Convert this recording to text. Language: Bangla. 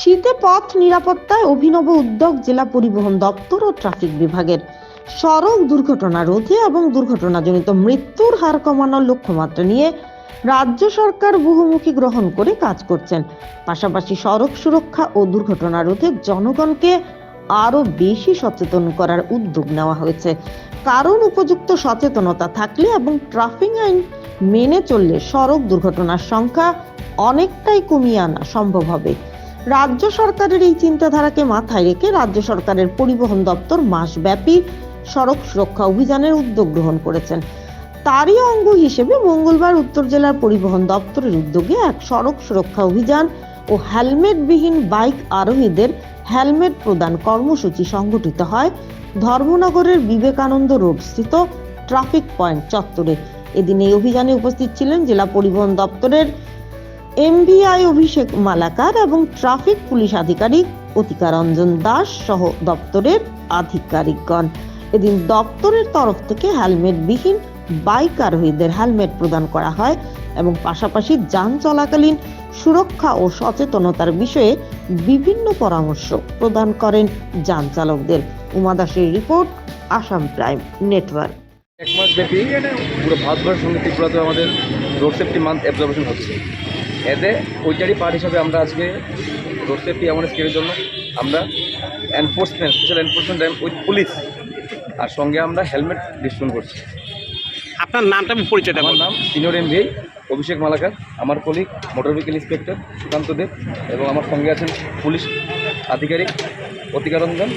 শীতে পথ নিরাপত্তায় অভিনব উদ্যোগ জেলা পরিবহন দপ্তর ও ট্রাফিক বিভাগের। সড়ক দুর্ঘটনা রোধে এবং দুর্ঘটনাজনিত মৃত্যুর হার কমানোর লক্ষ্যমাত্রা নিয়ে রাজ্য সরকার বহুমুখী গ্রহণ করে কাজ করছেন। পাশাপাশি সড়ক সুরক্ষা ও দুর্ঘটনা রোধে জনগণকে আরো বেশি সচেতন করার উদ্যোগ নেওয়া হয়েছে। কারণ উপযুক্ত সচেতনতা থাকলে এবং ট্রাফিক আইন মেনে চললে সড়ক দুর্ঘটনার সংখ্যা অনেকটাই কমিয়ে আনা সম্ভব হবে। রাজ্য সরকারের এই চিন্তাধারাকে মাথায় রেখে রাজ্য সরকারের পরিবহন দপ্তর মাসব্যাপী সড়ক সুরক্ষা অভিযানের উদ্যোগ গ্রহণ করেছেন। তারই অঙ্গ হিসেবে মঙ্গলবার উত্তর জেলার পরিবহন দপ্তরের উদ্যোগে এক সড়ক সুরক্ষা অভিযান ও হেলমেটবিহীন বাইক আরোহীদের হেলমেট প্রদান কর্মসূচি সংগঠিত হয় ধর্মনগরের বিবেকানন্দ রোড স্থিত ট্রাফিক পয়েন্ট চত্বরে। এদিন এই অভিযানে উপস্থিত ছিলেন জেলা পরিবহন দপ্তরের এমভিআই অভিষেক মালাকার এবং ট্রাফিক পুলিশ আধিকারিক অতিকা রঞ্জন দাস সহ দপ্তরের আধিকারিকগণ। এদিন দপ্তরের তরফ থেকে হেলমেটবিহীন বাইক আরোহীদের হেলমেট প্রদান করা হয় এবং পাশাপাশি যান চলাকালীন সুরক্ষা ও সচেতনতার বিষয়ে বিভিন্ন পরামর্শ প্রদান করেন যান চালকদের। উমা দাসের রিপোর্ট, আসাম প্রাইম নেটওয়ার্ক। এক মাস ব্যাপী পুরো ভারতবর্ষ সঙ্গে ত্রিপুরাতে আমাদের রোড সেফটি মান্থ অবজারভেশন হচ্ছে। এতে ওইটারই পার্ট হিসাবে আমরা আজকে রোড সেফটি অ্যাওয়ারনেস ক্রিয়েটের জন্য আমরা enforcement special enforcement with police আর সঙ্গে আমরা হেলমেট ডিস্ট্রিবিউট করছি। আপনার নামটা পরিচয় দেন। আমার নাম সিনিয়র এমভিআই অভিষেক মালাকার, আমার colleague motor vehicle inspector Sukanta Deb এবং আমার সঙ্গে আছেন পুলিশ আধিকারিক অতিকা রঞ্জন।